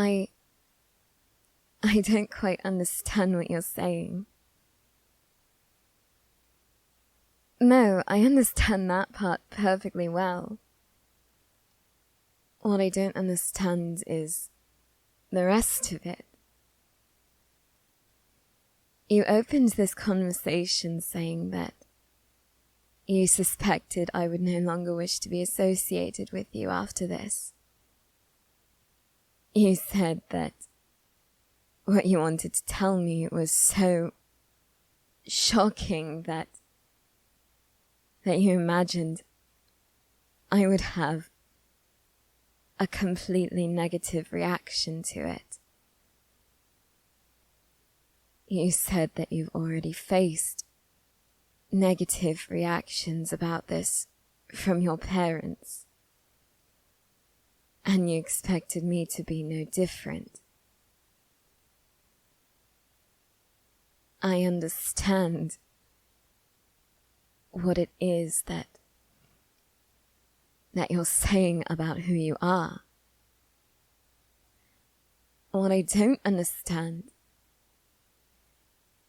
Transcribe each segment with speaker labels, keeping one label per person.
Speaker 1: I don't quite understand what you're saying. No, I understand that part perfectly well. What I don't understand is the rest of it. You opened this conversation saying that you suspected I would no longer wish to be associated with you after this. You said that what you wanted to tell me was so shocking that you imagined I would have a completely negative reaction to it. You said that you've already faced negative reactions about this from your parents, and you expected me to be no different. I understand what it is that you're saying about who you are. What I don't understand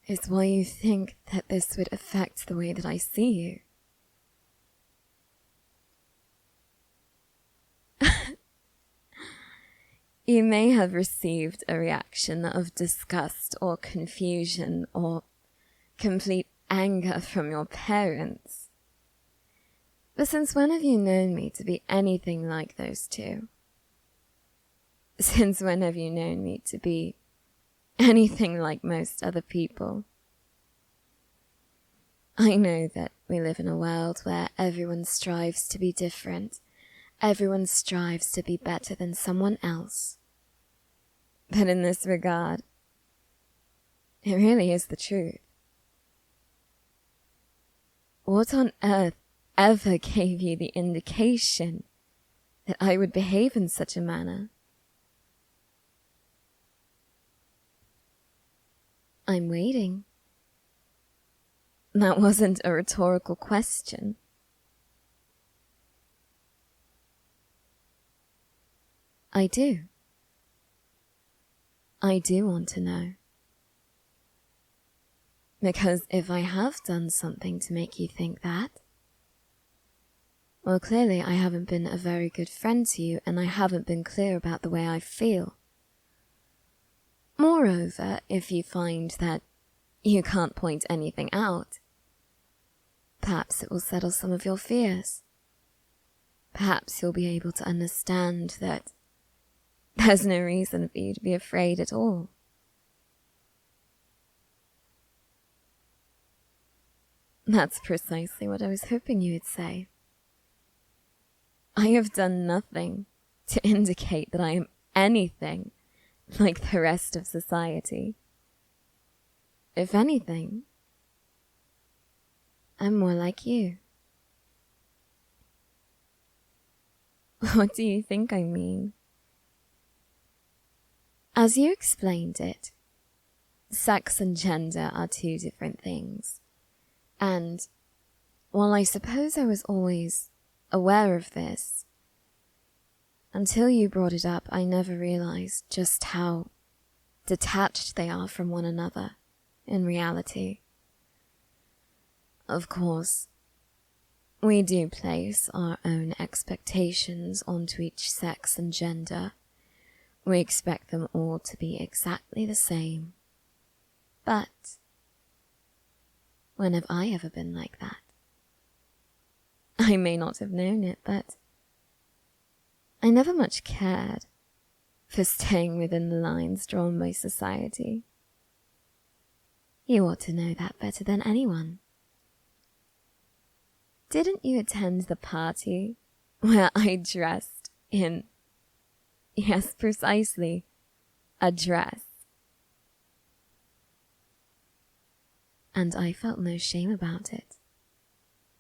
Speaker 1: is why you think that this would affect the way that I see you. You may have received a reaction of disgust or confusion or complete anger from your parents. But since when have you known me to be anything like those two? Since when have you known me to be anything like most other people? I know that we live in a world where everyone strives to be different. Everyone strives to be better than someone else. But in this regard, it really is the truth. What on earth ever gave you the indication that I would behave in such a manner? I'm waiting. That wasn't a rhetorical question. I do. I do want to know. Because if I have done something to make you think that, well, clearly I haven't been a very good friend to you, and I haven't been clear about the way I feel. Moreover, if you find that you can't point anything out, perhaps it will settle some of your fears. Perhaps you'll be able to understand that there's no reason for you to be afraid at all. That's precisely what I was hoping you would say. I have done nothing to indicate that I am anything like the rest of society. If anything, I'm more like you. What do you think I mean? As you explained it, sex and gender are two different things. And while I suppose I was always aware of this, until you brought it up, I never realized just how detached they are from one another in reality. Of course, we do place our own expectations onto each sex and gender. We expect them all to be exactly the same. But when have I ever been like that? I may not have known it, but I never much cared for staying within the lines drawn by society. You ought to know that better than anyone. Didn't you attend the party where I dressed in, yes, precisely, a dress? And I felt no shame about it.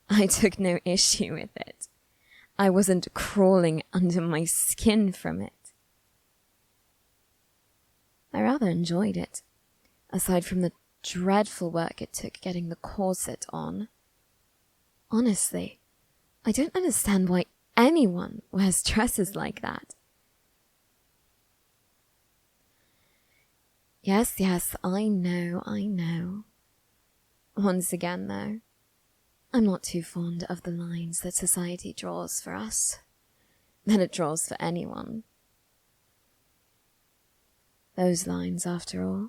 Speaker 1: I took no issue with it. I wasn't crawling under my skin from it. I rather enjoyed it, aside from the dreadful work it took getting the corset on. Honestly, I don't understand why anyone wears dresses like that. Yes, I know. Once again, though, I'm not too fond of the lines that society draws for us, that it draws for anyone. Those lines, after all,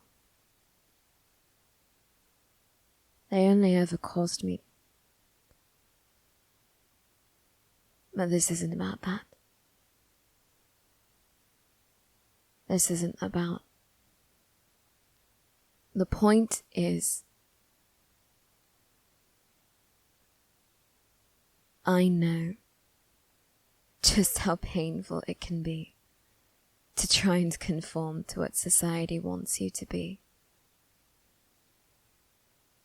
Speaker 1: they only ever caused me. But this isn't about that. This isn't about. The point is, I know just how painful it can be to try and conform to what society wants you to be.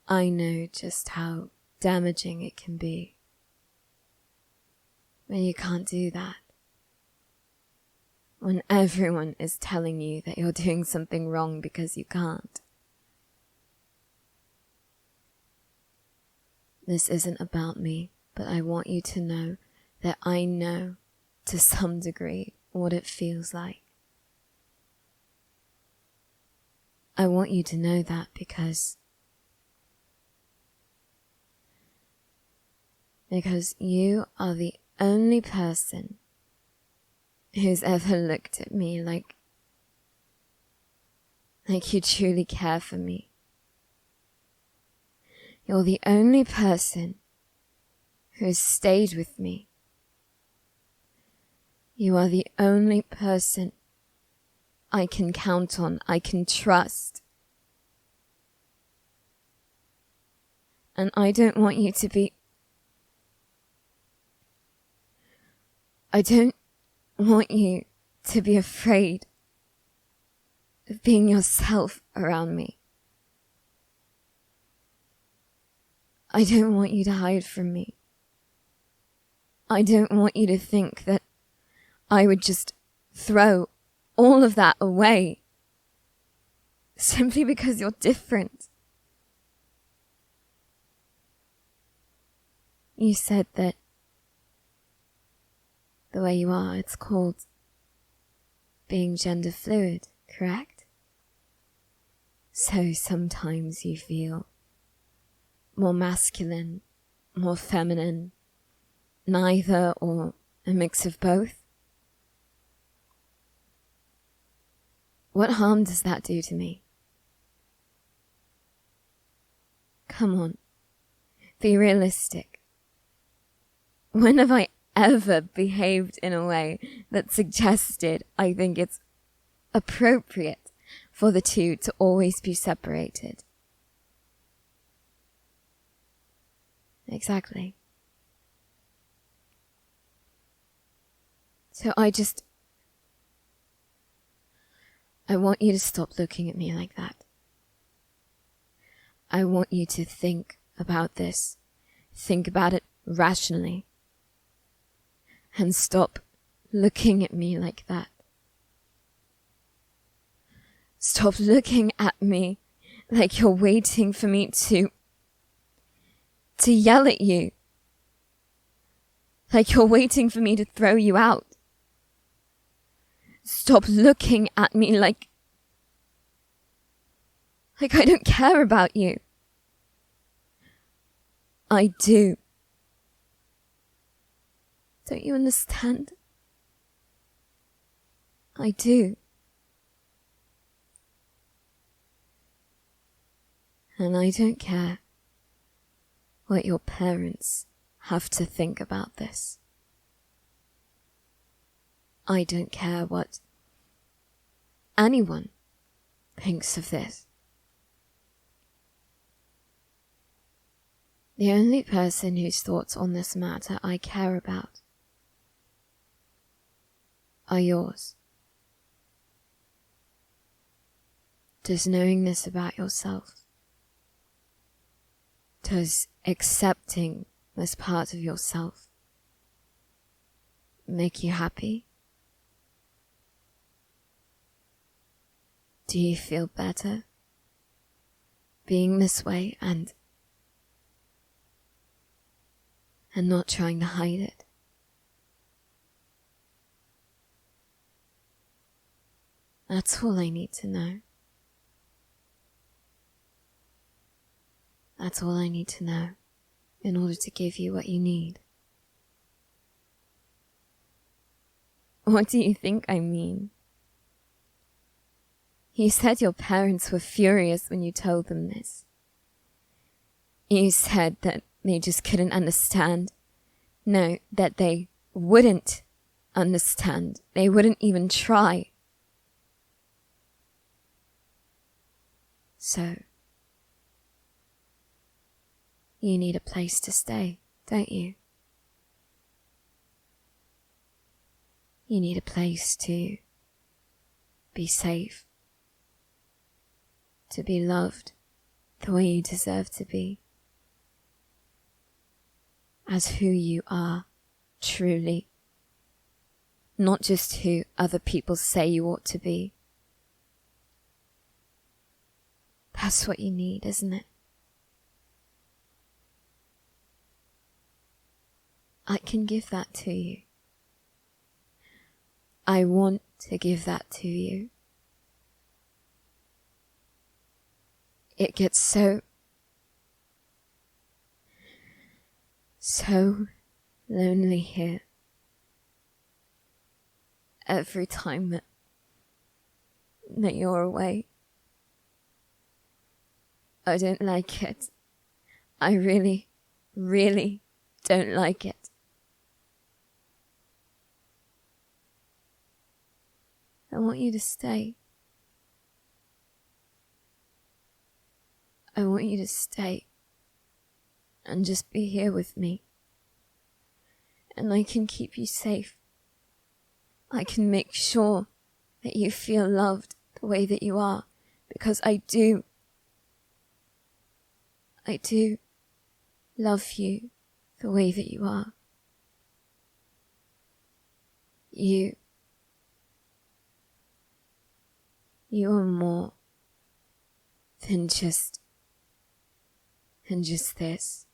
Speaker 1: I know just how damaging it can be when you can't do that. When everyone is telling you that you're doing something wrong because you can't. This isn't about me, but I want you to know that I know, to some degree, what it feels like. I want you to know that because you are the only person who's ever looked at me like you truly care for me. You're the only person who's stayed with me. You are the only person I can count on, I can trust. And I don't want you to be... I don't want you to be afraid of being yourself around me. I don't want you to hide from me. I don't want you to think that I would just throw all of that away simply because you're different. You said that the way you are, it's called being gender fluid, correct? So sometimes you feel more masculine, more feminine, neither, or a mix of both. What harm does that do to me? Come on, be realistic. When have I ever behaved in a way that suggested I think it's appropriate for the two to always be separated? Exactly. So I want you to stop looking at me like that. I want you to think about this. Think about it rationally. And stop looking at me like that. Stop looking at me like you're waiting for me to yell at you. Like you're waiting for me to throw you out. Stop looking at me like I don't care about you. I do. Don't you understand? I do. And I don't care what your parents have to think about this. I don't care what anyone thinks of this. The only person whose thoughts on this matter I care about are yours. Does knowing this about yourself, does accepting this part of yourself make you happy? Do you feel better being this way and not trying to hide it? That's all I need to know. That's all I need to know in order to give you what you need. What do you think I mean? You said your parents were furious when you told them this. You said that they just couldn't understand. No, that they wouldn't understand. They wouldn't even try. So, you need a place to stay, don't you? You need a place to be safe, to be loved the way you deserve to be, as who you are, truly, not just who other people say you ought to be. That's what you need, isn't it? I can give that to you. I want to give that to you. It gets so lonely here. Every time that you're away. I don't like it. I really, really don't like it. I want you to stay. I want you to stay and just be here with me. And I can keep you safe. I can make sure that you feel loved the way that you are, because I do. I do love you the way that you are. You are more than just this.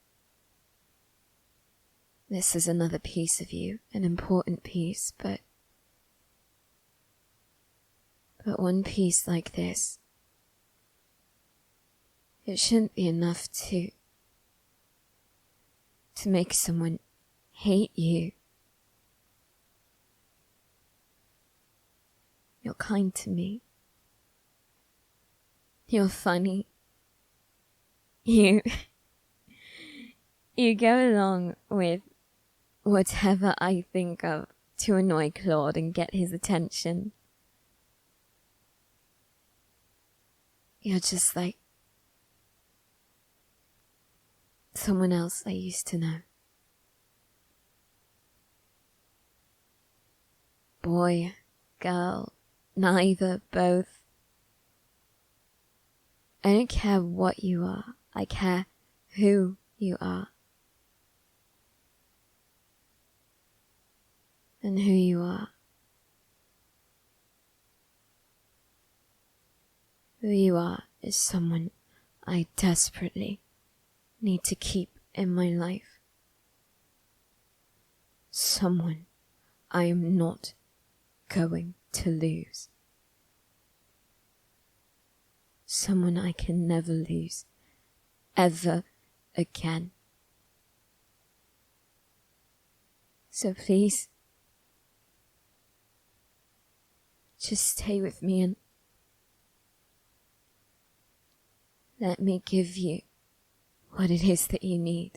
Speaker 1: This is another piece of you, an important piece, but one piece like this, it shouldn't be enough to make someone hate you. You're kind to me. You're funny. You go along with whatever I think of to annoy Claude and get his attention. You're just like someone else I used to know. Boy, girl, neither, both. I don't care what you are. I care who you are. And who you are. Who you are is someone I desperately need to keep in my life. Someone I am not going to lose. Someone I can never lose, ever again. So please, just stay with me and let me give you what it is that you need.